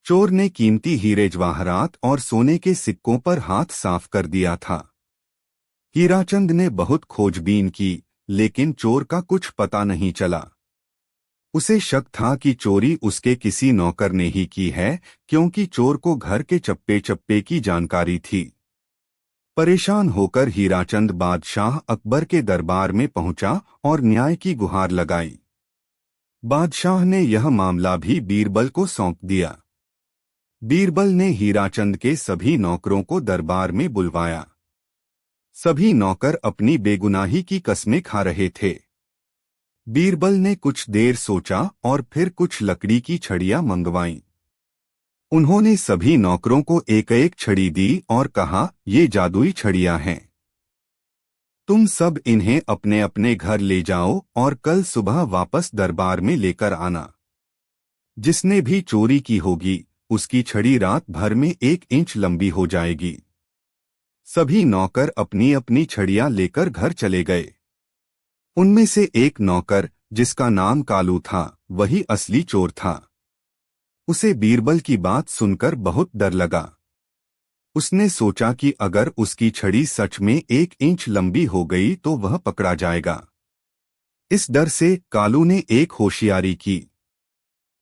चोर ने कीमती हीरे जवाहरात और सोने के सिक्कों पर हाथ साफ कर दिया था। हीराचंद ने बहुत खोजबीन की, लेकिन चोर का कुछ पता नहीं चला। उसे शक था कि चोरी उसके किसी नौकर ने ही की है, क्योंकि चोर को घर के चप्पे चप्पे की जानकारी थी। परेशान होकर हीराचंद बादशाह अकबर के दरबार में पहुंचा और न्याय की गुहार लगाई। बादशाह ने यह मामला भी बीरबल को सौंप दिया। बीरबल ने हीराचंद के सभी नौकरों को दरबार में बुलवाया। सभी नौकर अपनी बेगुनाही की कस्में खा रहे थे। बीरबल ने कुछ देर सोचा और फिर कुछ लकड़ी की छड़ियां मंगवाईं। उन्होंने सभी नौकरों को एक एक छड़ी दी और कहा, ये जादुई छड़ियां हैं। तुम सब इन्हें अपने अपने घर ले जाओ और कल सुबह वापस दरबार में लेकर आना। जिसने भी चोरी की होगी उसकी छड़ी रात भर में 1 इंच लंबी हो जाएगी। सभी नौकर अपनी अपनी छड़ियां लेकर घर चले गए। उनमें से एक नौकर, जिसका नाम कालू था, वही असली चोर था। उसे बीरबल की बात सुनकर बहुत डर लगा। उसने सोचा कि अगर उसकी छड़ी सच में 1 इंच लंबी हो गई तो वह पकड़ा जाएगा। इस डर से कालू ने एक होशियारी की।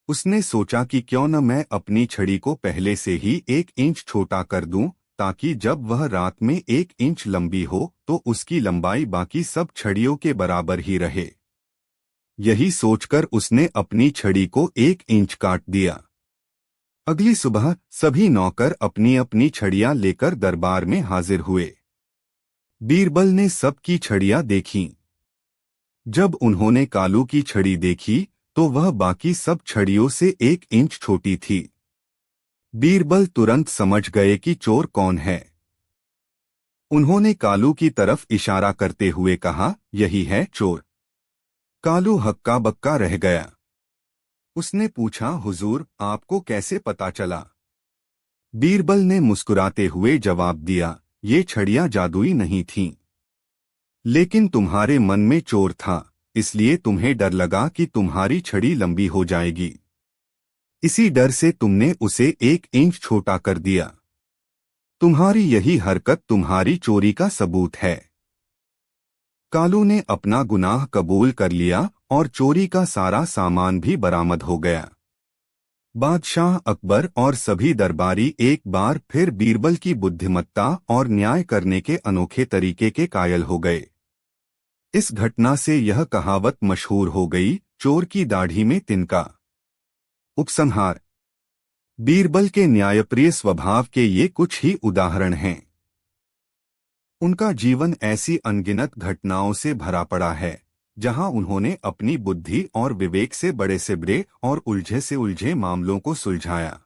उसने सोचा कि क्यों न मैं अपनी छड़ी को पहले से ही 1 इंच छोटा कर दूं, ताकि जब वह रात में 1 इंच लंबी हो तो उसकी लंबाई बाकी सब छड़ियों के बराबर ही रहे। यही सोचकर उसने अपनी छड़ी को 1 इंच काट दिया। अगली सुबह सभी नौकर अपनी अपनी छड़ियां लेकर दरबार में हाजिर हुए। बीरबल ने सबकी छड़ियां देखीं। जब उन्होंने कालू की छड़ी देखी तो वह बाकी सब छड़ियों से 1 इंच छोटी थी। बीरबल तुरंत समझ गए कि चोर कौन है। उन्होंने कालू की तरफ इशारा करते हुए कहा, यही है चोर। कालू हक्का बक्का रह गया। उसने पूछा, हुजूर, आपको कैसे पता चला? बीरबल ने मुस्कुराते हुए जवाब दिया, ये छड़ियां जादुई नहीं थीं। लेकिन तुम्हारे मन में चोर था, इसलिए तुम्हें डर लगा कि तुम्हारी छड़ी लंबी हो जाएगी। इसी डर से तुमने उसे 1 इंच छोटा कर दिया। तुम्हारी यही हरकत तुम्हारी चोरी का सबूत है। कालू ने अपना गुनाह कबूल कर लिया और चोरी का सारा सामान भी बरामद हो गया। बादशाह अकबर और सभी दरबारी एक बार फिर बीरबल की बुद्धिमत्ता और न्याय करने के अनोखे तरीके के कायल हो गए। इस घटना से यह कहावत मशहूर हो गई, चोर की दाढ़ी में तिनका। उपसंहार। बीरबल के न्यायप्रिय स्वभाव के ये कुछ ही उदाहरण हैं। उनका जीवन ऐसी अनगिनत घटनाओं से भरा पड़ा है, जहां उन्होंने अपनी बुद्धि और विवेक से बड़े से बड़े और उलझे से उलझे मामलों को सुलझाया।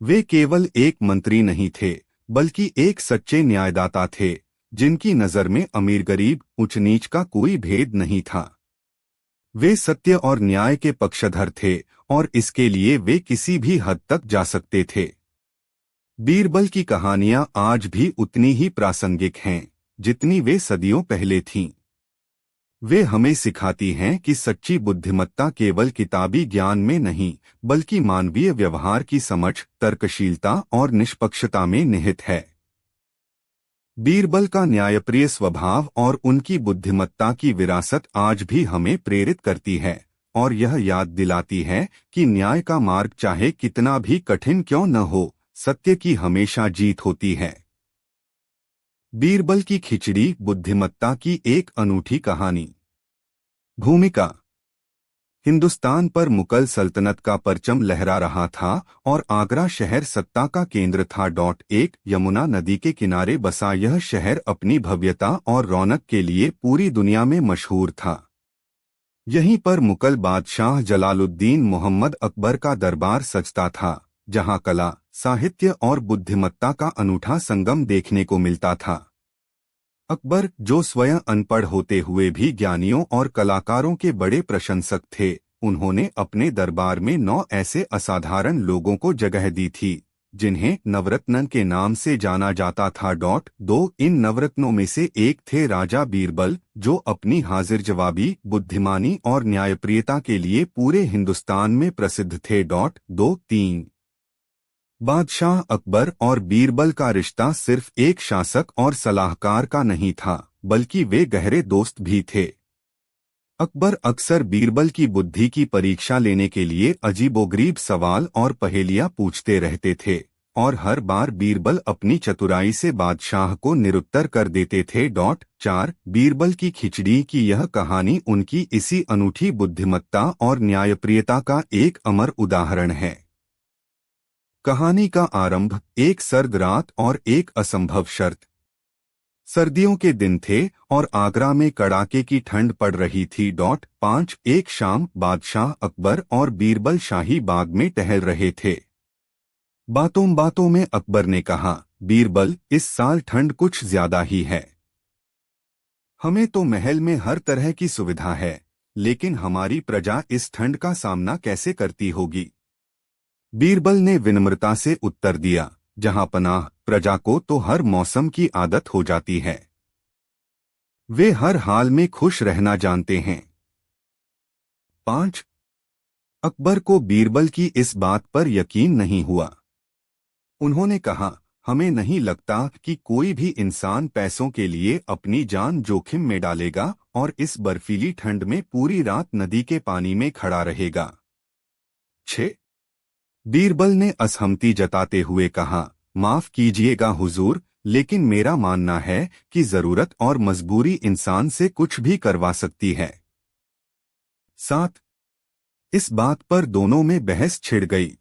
वे केवल एक मंत्री नहीं थे, बल्कि एक सच्चे न्यायदाता थे, जिनकी नज़र में अमीर गरीब ऊंच नीच का कोई भेद नहीं था। वे सत्य और न्याय के पक्षधर थे और इसके लिए वे किसी भी हद तक जा सकते थे। बीरबल की कहानियां आज भी उतनी ही प्रासंगिक हैं जितनी वे सदियों पहले थीं। वे हमें सिखाती हैं कि सच्ची बुद्धिमत्ता केवल किताबी ज्ञान में नहीं, बल्कि मानवीय व्यवहार की समझ, तर्कशीलता और निष्पक्षता में निहित है। बीरबल का न्यायप्रिय स्वभाव और उनकी बुद्धिमत्ता की विरासत आज भी हमें प्रेरित करती है और यह याद दिलाती है कि न्याय का मार्ग चाहे कितना भी कठिन क्यों न हो, सत्य की हमेशा जीत होती है। बीरबल की खिचड़ी बुद्धिमत्ता की एक अनूठी कहानी। भूमिका। हिंदुस्तान पर मुगल सल्तनत का परचम लहरा रहा था और आगरा शहर सत्ता का केंद्र था। एक यमुना नदी के किनारे बसा यह शहर अपनी भव्यता और रौनक के लिए पूरी दुनिया में मशहूर था। यहीं पर मुगल बादशाह जलालुद्दीन मोहम्मद अकबर का दरबार सजता था, जहां कला, साहित्य और बुद्धिमत्ता का अनूठा संगम देखने को मिलता था। अकबर, जो स्वयं अनपढ़ होते हुए भी ज्ञानियों और कलाकारों के बड़े प्रशंसक थे, उन्होंने अपने दरबार में 9 ऐसे असाधारण लोगों को जगह दी थी, जिन्हें नवरत्न के नाम से जाना जाता था। 2 इन नवरत्नों में से एक थे राजा बीरबल, जो अपनी हाजिर जवाबी, बुद्धिमानी और न्यायप्रियता के लिए पूरे हिंदुस्तान में प्रसिद्ध थे। 3 बादशाह अकबर और बीरबल का रिश्ता सिर्फ एक शासक और सलाहकार का नहीं था, बल्कि वे गहरे दोस्त भी थे। अकबर अक्सर बीरबल की बुद्धि की परीक्षा लेने के लिए अजीबोगरीब सवाल और पहेलियां पूछते रहते थे, और हर बार बीरबल अपनी चतुराई से बादशाह को निरुत्तर कर देते थे। 4 बीरबल की खिचड़ी की यह कहानी उनकी इसी अनूठी बुद्धिमत्ता और न्यायप्रियता का एक अमर उदाहरण है। कहानी का आरंभ एक सर्द रात और एक असंभव शर्त। सर्दियों के दिन थे और आगरा में कड़ाके की ठंड पड़ रही थी। 5 एक शाम बादशाह अकबर और बीरबल शाही बाग में टहल रहे थे। बातों बातों में अकबर ने कहा, बीरबल, इस साल ठंड कुछ ज्यादा ही है। हमें तो महल में हर तरह की सुविधा है, लेकिन हमारी प्रजा इस ठंड का सामना कैसे करती होगी। बीरबल ने विनम्रता से उत्तर दिया, जहां पनाह, प्रजा को तो हर मौसम की आदत हो जाती है। वे हर हाल में खुश रहना जानते हैं। 5 अकबर को बीरबल की इस बात पर यकीन नहीं हुआ। उन्होंने कहा, हमें नहीं लगता कि कोई भी इंसान पैसों के लिए अपनी जान जोखिम में डालेगा और इस बर्फीली ठंड में पूरी रात नदी के पानी में खड़ा रहेगा। 6 बीरबल ने असहमति जताते हुए कहा, माफ कीजिएगा हुजूर, लेकिन मेरा मानना है कि जरूरत और मजबूरी इंसान से कुछ भी करवा सकती है। 7 इस बात पर दोनों में बहस छिड़ गई।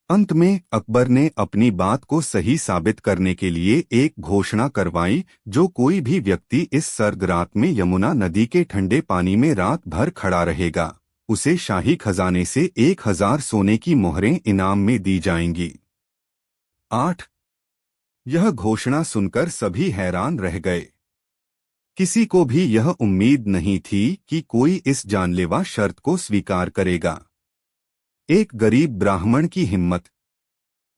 अंत में अकबर ने अपनी बात को सही साबित करने के लिए एक घोषणा करवाई, जो कोई भी व्यक्ति इस सर्द रात में यमुना नदी के ठंडे पानी में रात भर खड़ा रहेगा, उसे शाही खजाने से 1000 सोने की मोहरें इनाम में दी जाएंगी। 8 यह घोषणा सुनकर सभी हैरान रह गए। किसी को भी यह उम्मीद नहीं थी कि कोई इस जानलेवा शर्त को स्वीकार करेगा। एक गरीब ब्राह्मण की हिम्मत।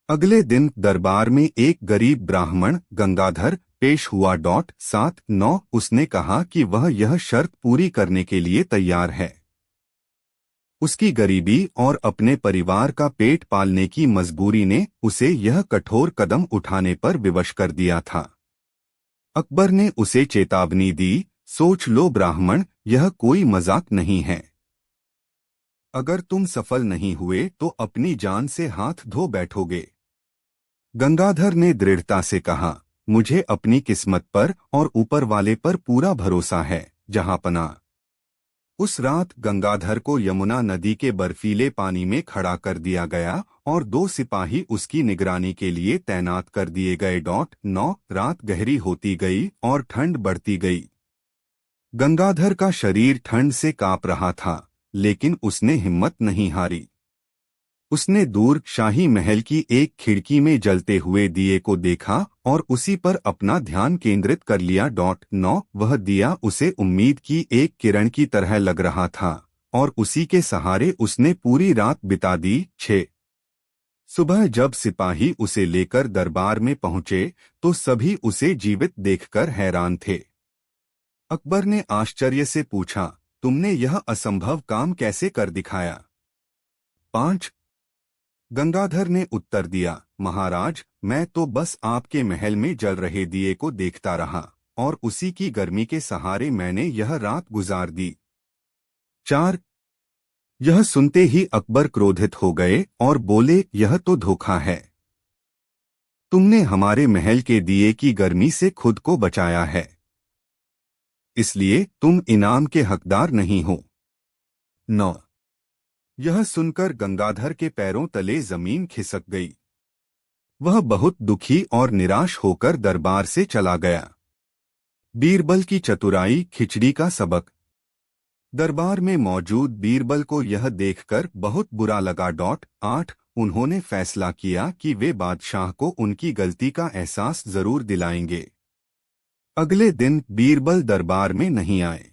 अगले दिन दरबार में एक गरीब ब्राह्मण गंगाधर पेश हुआ। 7 उसने कहा कि वह यह शर्त पूरी करने के लिए तैयार है। उसकी गरीबी और अपने परिवार का पेट पालने की मजबूरी ने उसे यह कठोर कदम उठाने पर विवश कर दिया था। अकबर ने उसे चेतावनी दी, सोच लो ब्राह्मण, यह कोई मजाक नहीं है। अगर तुम सफल नहीं हुए तो अपनी जान से हाथ धो बैठोगे। गंगाधर ने दृढ़ता से कहा, मुझे अपनी किस्मत पर और ऊपर वाले पर पूरा भरोसा है, जहां पना। उस रात गंगाधर को यमुना नदी के बर्फीले पानी में खड़ा कर दिया गया और 2 सिपाही उसकी निगरानी के लिए तैनात कर दिए गए। 9 रात गहरी होती गई और ठंड बढ़ती गई। गंगाधर का शरीर ठंड से कांप रहा था, लेकिन उसने हिम्मत नहीं हारी। उसने दूर शाही महल की एक खिड़की में जलते हुए दिए को देखा और उसी पर अपना ध्यान केंद्रित कर लिया। 9 वह दिया उसे उम्मीद की एक किरण की तरह लग रहा था और उसी के सहारे उसने पूरी रात बिता दी। 6 सुबह जब सिपाही उसे लेकर दरबार में पहुंचे तो सभी उसे जीवित देखकर हैरान थे। अकबर ने आश्चर्य से पूछा, तुमने यह असंभव काम कैसे कर दिखाया। 5 गंगाधर ने उत्तर दिया, महाराज, मैं तो बस आपके महल में जल रहे दिए को देखता रहा और उसी की गर्मी के सहारे मैंने यह रात गुजार दी। 4 यह सुनते ही अकबर क्रोधित हो गए और बोले, यह तो धोखा है। तुमने हमारे महल के दिए की गर्मी से खुद को बचाया है, इसलिए तुम इनाम के हकदार नहीं हो। 9 यह सुनकर गंगाधर के पैरों तले जमीन खिसक गई। वह बहुत दुखी और निराश होकर दरबार से चला गया। बीरबल की चतुराई, खिचड़ी का सबक। दरबार में मौजूद बीरबल को यह देखकर बहुत बुरा लगा। 8 उन्होंने फैसला किया कि वे बादशाह को उनकी गलती का एहसास जरूर दिलाएंगे। अगले दिन बीरबल दरबार में नहीं आए।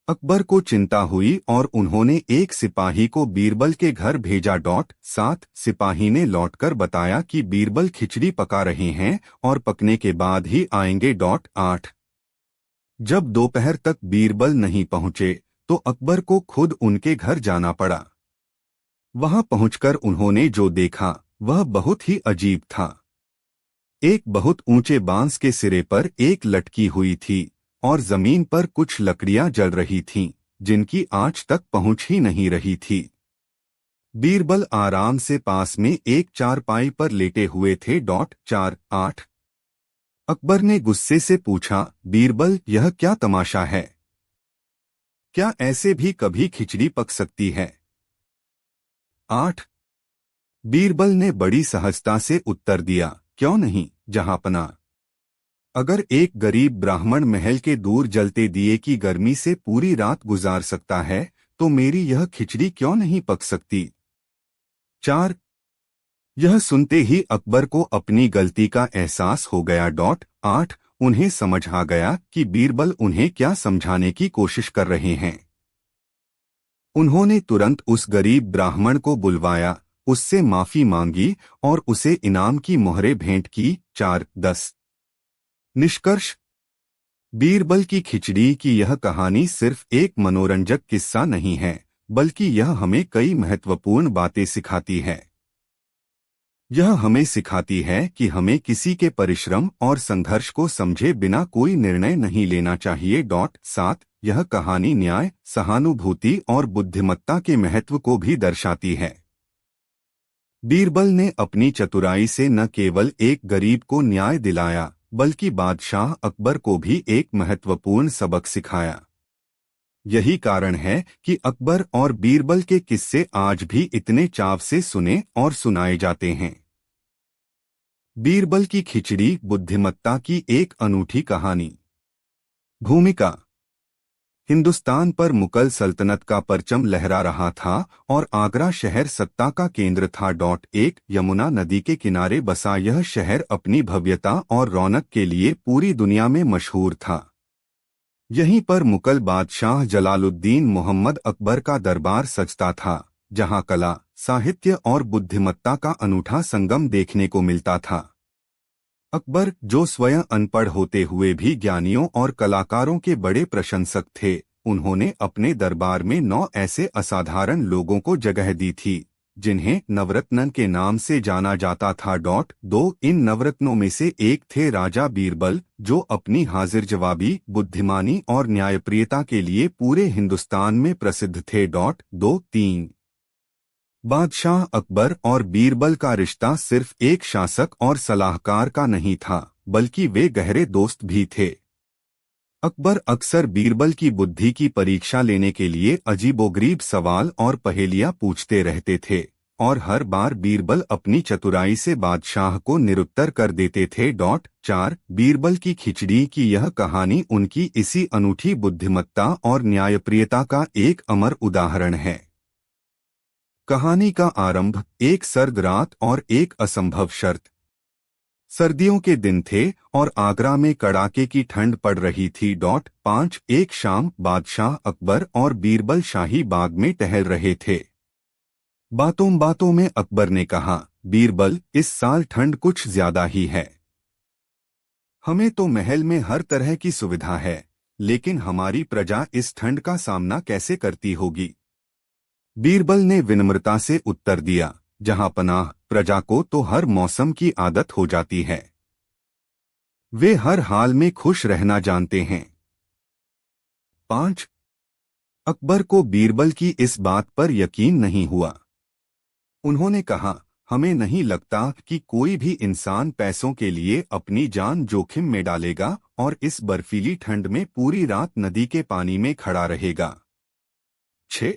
अकबर को चिंता हुई और उन्होंने एक सिपाही को बीरबल के घर भेजा। 7 सिपाही ने लौटकर बताया कि बीरबल खिचड़ी पका रहे हैं और पकने के बाद ही आएंगे। 8 जब दोपहर तक बीरबल नहीं पहुंचे तो अकबर को खुद उनके घर जाना पड़ा। वहां पहुंचकर उन्होंने जो देखा वह बहुत ही अजीब था। एक बहुत ऊंचे बांस के सिरे पर एक लटकी हुई थी और जमीन पर कुछ लकड़ियां जल रही थीं, जिनकी आंच तक पहुंच ही नहीं रही थी। बीरबल आराम से पास में एक चारपाई पर लेटे हुए थे। 8 अकबर ने गुस्से से पूछा, बीरबल, यह क्या तमाशा है? क्या ऐसे भी कभी खिचड़ी पक सकती है? 8 बीरबल ने बड़ी सहजता से उत्तर दिया, क्यों नहीं, जहांपना। अगर एक गरीब ब्राह्मण महल के दूर जलते दिए की गर्मी से पूरी रात गुजार सकता है तो मेरी यह खिचड़ी क्यों नहीं पक सकती। 4। यह सुनते ही अकबर को अपनी गलती का एहसास हो गया। 8। उन्हें समझ आ गया कि बीरबल उन्हें क्या समझाने की कोशिश कर रहे हैं। उन्होंने तुरंत उस गरीब ब्राह्मण को बुलवाया, उससे माफी मांगी और उसे इनाम की मोहरें भेंट की। 4-10 निष्कर्ष। बीरबल की खिचड़ी की यह कहानी सिर्फ एक मनोरंजक किस्सा नहीं है, बल्कि यह हमें कई महत्वपूर्ण बातें सिखाती है। यह हमें सिखाती है कि हमें किसी के परिश्रम और संघर्ष को समझे बिना कोई निर्णय नहीं लेना चाहिए। 7 यह कहानी न्याय, सहानुभूति और बुद्धिमत्ता के महत्व को भी दर्शाती है। बीरबल ने अपनी चतुराई से न केवल एक गरीब को न्याय दिलाया, बल्कि बादशाह अकबर को भी एक महत्वपूर्ण सबक सिखाया। यही कारण है कि अकबर और बीरबल के किस्से आज भी इतने चाव से सुने और सुनाए जाते हैं। बीरबल की खिचड़ी, बुद्धिमत्ता की एक अनूठी कहानी। भूमिका। हिंदुस्तान पर मुगल सल्तनत का परचम लहरा रहा था और आगरा शहर सत्ता का केंद्र था। 1 यमुना नदी के किनारे बसा यह शहर अपनी भव्यता और रौनक के लिए पूरी दुनिया में मशहूर था। यहीं पर मुगल बादशाह जलालुद्दीन मोहम्मद अकबर का दरबार सजता था, जहां कला, साहित्य और बुद्धिमत्ता का अनूठा संगम देखने को मिलता था। अकबर, जो स्वयं अनपढ़ होते हुए भी ज्ञानियों और कलाकारों के बड़े प्रशंसक थे, उन्होंने अपने दरबार में 9 ऐसे असाधारण लोगों को जगह दी थी, जिन्हें नवरत्न के नाम से जाना जाता था। 2 इन नवरत्नों में से एक थे राजा बीरबल, जो अपनी हाजिर जवाबी, बुद्धिमानी और न्यायप्रियता के लिए पूरे हिंदुस्तान में प्रसिद्ध थे। 3 बादशाह अकबर और बीरबल का रिश्ता सिर्फ एक शासक और सलाहकार का नहीं था, बल्कि वे गहरे दोस्त भी थे। अकबर अक्सर बीरबल की बुद्धि की परीक्षा लेने के लिए अजीबोगरीब सवाल और पहेलियां पूछते रहते थे, और हर बार बीरबल अपनी चतुराई से बादशाह को निरुत्तर कर देते थे। 4 बीरबल की खिचड़ी की यह कहानी उनकी इसी अनूठी बुद्धिमत्ता और न्यायप्रियता का एक अमर उदाहरण है। कहानी का आरंभ एक सर्द रात और एक असंभव शर्त। सर्दियों के दिन थे और आगरा में कड़ाके की ठंड पड़ रही थी। 5 एक शाम बादशाह अकबर और बीरबल शाही बाग में टहल रहे थे। बातों बातों में अकबर ने कहा, बीरबल, इस साल ठंड कुछ ज्यादा ही है। हमें तो महल में हर तरह की सुविधा है, लेकिन हमारी प्रजा इस ठंड का सामना कैसे करती होगी। बीरबल ने विनम्रता से उत्तर दिया, जहां पनाह प्रजा को तो हर मौसम की आदत हो जाती है। वे हर हाल में खुश रहना जानते हैं। 5 अकबर को बीरबल की इस बात पर यकीन नहीं हुआ। उन्होंने कहा, हमें नहीं लगता कि कोई भी इंसान पैसों के लिए अपनी जान जोखिम में डालेगा और इस बर्फीली ठंड में पूरी रात नदी के पानी में खड़ा रहेगा। 6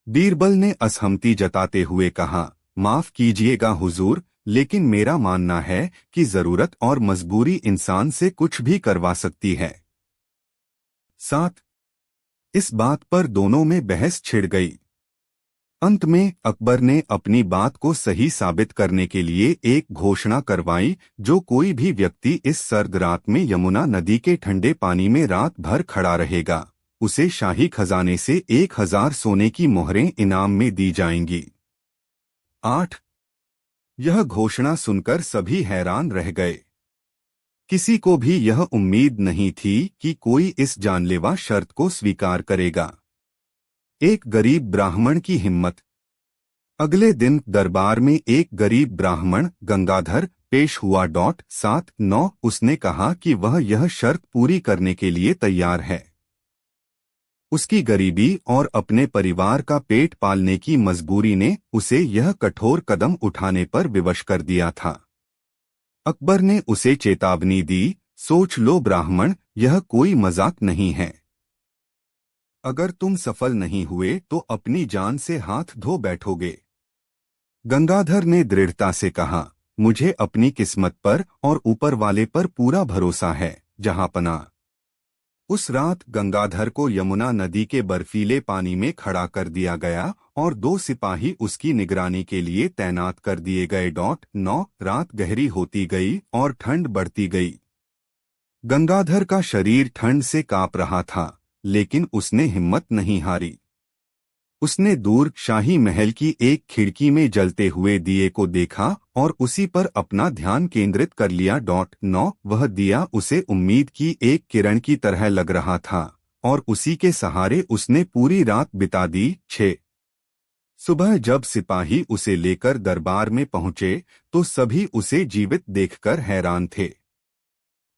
बीरबल ने असहमति जताते हुए कहा, माफ कीजिएगा हुजूर, लेकिन मेरा मानना है कि जरूरत और मजबूरी इंसान से कुछ भी करवा सकती है। 7 इस बात पर दोनों में बहस छिड़ गई। अंत में अकबर ने अपनी बात को सही साबित करने के लिए एक घोषणा करवाई, जो कोई भी व्यक्ति इस सर्द रात में यमुना नदी के ठंडे पानी में रात भर खड़ा रहेगा, उसे शाही खजाने से 1000 सोने की मोहरें इनाम में दी जाएंगी। 8 यह घोषणा सुनकर सभी हैरान रह गए। किसी को भी यह उम्मीद नहीं थी कि कोई इस जानलेवा शर्त को स्वीकार करेगा। एक गरीब ब्राह्मण की हिम्मत। अगले दिन दरबार में एक गरीब ब्राह्मण गंगाधर पेश हुआ। 7-9 उसने कहा कि वह यह शर्त पूरी करने के लिए तैयार है। उसकी गरीबी और अपने परिवार का पेट पालने की मजबूरी ने उसे यह कठोर कदम उठाने पर विवश कर दिया था। अकबर ने उसे चेतावनी दी, सोच लो ब्राह्मण, यह कोई मजाक नहीं है। अगर तुम सफल नहीं हुए तो अपनी जान से हाथ धो बैठोगे। गंगाधर ने दृढ़ता से कहा, मुझे अपनी किस्मत पर और ऊपर वाले पर पूरा भरोसा है, जहांपना। उस रात गंगाधर को यमुना नदी के बर्फीले पानी में खड़ा कर दिया गया और 2 सिपाही उसकी निगरानी के लिए तैनात कर दिए गए। 9 रात गहरी होती गई और ठंड बढ़ती गई। गंगाधर का शरीर ठंड से कांप रहा था, लेकिन उसने हिम्मत नहीं हारी। उसने दूर शाही महल की एक खिड़की में जलते हुए दिए को देखा और उसी पर अपना ध्यान केंद्रित कर लिया। 9 वह दिया उसे उम्मीद की एक किरण की तरह लग रहा था और उसी के सहारे उसने पूरी रात बिता दी। 6 सुबह जब सिपाही उसे लेकर दरबार में पहुंचे तो सभी उसे जीवित देखकर हैरान थे।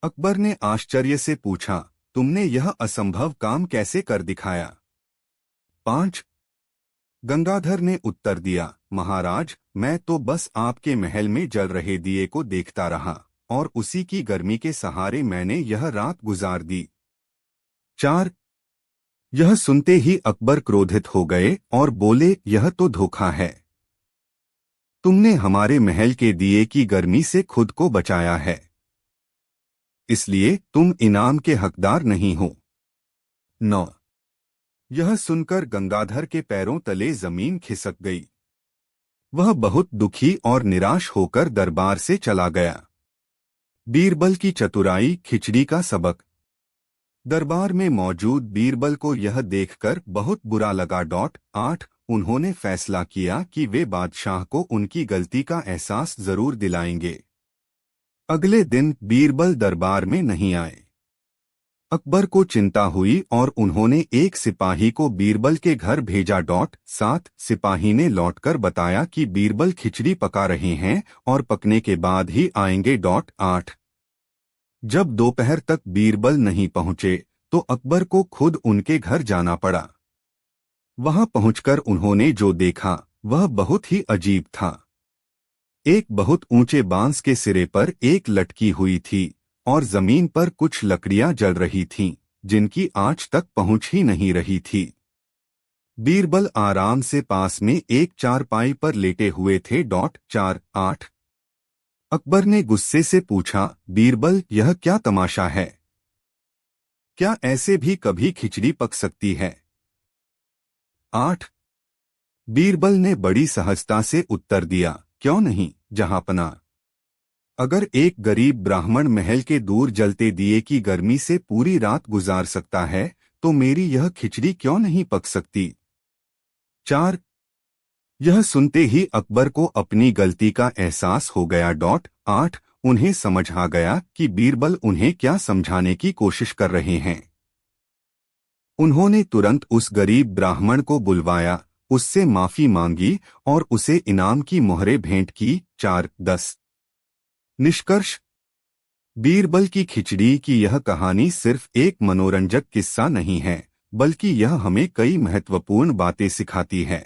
अकबर ने आश्चर्य से पूछा, तुमने यह असंभव काम कैसे कर दिखाया? 5 गंगाधर ने उत्तर दिया, महाराज, मैं तो बस आपके महल में जल रहे दिए को देखता रहा और उसी की गर्मी के सहारे मैंने यह रात गुजार दी। 4 यह सुनते ही अकबर क्रोधित हो गए और बोले, यह तो धोखा है। तुमने हमारे महल के दिए की गर्मी से खुद को बचाया है, इसलिए तुम इनाम के हकदार नहीं हो। 9 यह सुनकर गंगाधर के पैरों तले जमीन खिसक गई। वह बहुत दुखी और निराश होकर दरबार से चला गया। बीरबल की चतुराई, खिचड़ी का सबक। दरबार में मौजूद बीरबल को यह देखकर बहुत बुरा लगा। 8 उन्होंने फैसला किया कि वे बादशाह को उनकी गलती का एहसास जरूर दिलाएंगे। अगले दिन बीरबल दरबार में नहीं आए। अकबर को चिंता हुई और उन्होंने एक सिपाही को बीरबल के घर भेजा। 7 सिपाही ने लौटकर बताया कि बीरबल खिचड़ी पका रहे हैं और पकने के बाद ही आएंगे। 8 जब दोपहर तक बीरबल नहीं पहुंचे तो अकबर को खुद उनके घर जाना पड़ा। वहां पहुंचकर उन्होंने जो देखा वह बहुत ही अजीब था। एक बहुत ऊंचे बांस के सिरे पर एक लटकी हुई थी और जमीन पर कुछ लकड़ियां जल रही थीं, जिनकी आंच तक पहुंच ही नहीं रही थी। बीरबल आराम से पास में एक चारपाई पर लेटे हुए थे। 8 अकबर ने गुस्से से पूछा, बीरबल, यह क्या तमाशा है? क्या ऐसे भी कभी खिचड़ी पक सकती है? 8 बीरबल ने बड़ी सहजता से उत्तर दिया, क्यों नहीं, जहांपना। अगर एक गरीब ब्राह्मण महल के दूर जलते दिए की गर्मी से पूरी रात गुजार सकता है तो मेरी यह खिचड़ी क्यों नहीं पक सकती? 4 यह सुनते ही अकबर को अपनी गलती का एहसास हो गया। 8 उन्हें समझ आ गया कि बीरबल उन्हें क्या समझाने की कोशिश कर रहे हैं। उन्होंने तुरंत उस गरीब ब्राह्मण को बुलवाया, उससे माफी मांगी और उसे इनाम की मोहरें भेंट की। 10 निष्कर्ष। बीरबल की खिचड़ी की यह कहानी सिर्फ एक मनोरंजक किस्सा नहीं है, बल्कि यह हमें कई महत्वपूर्ण बातें सिखाती है।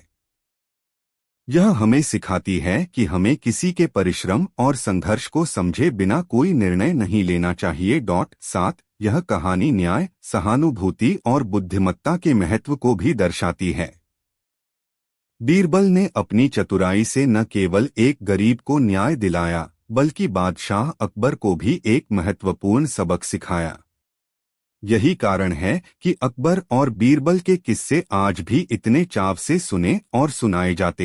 यह हमें सिखाती है कि हमें किसी के परिश्रम और संघर्ष को समझे बिना कोई निर्णय नहीं लेना चाहिए। 7 यह कहानी न्याय, सहानुभूति और बुद्धिमत्ता के महत्व को भी दर्शाती है। बीरबल ने अपनी चतुराई से न केवल एक गरीब को न्याय दिलाया, बल्कि बादशाह अकबर को भी एक महत्वपूर्ण सबक सिखाया। यही कारण है कि अकबर और बीरबल के किस्से आज भी इतने चाव से सुने और सुनाए जाते हैं।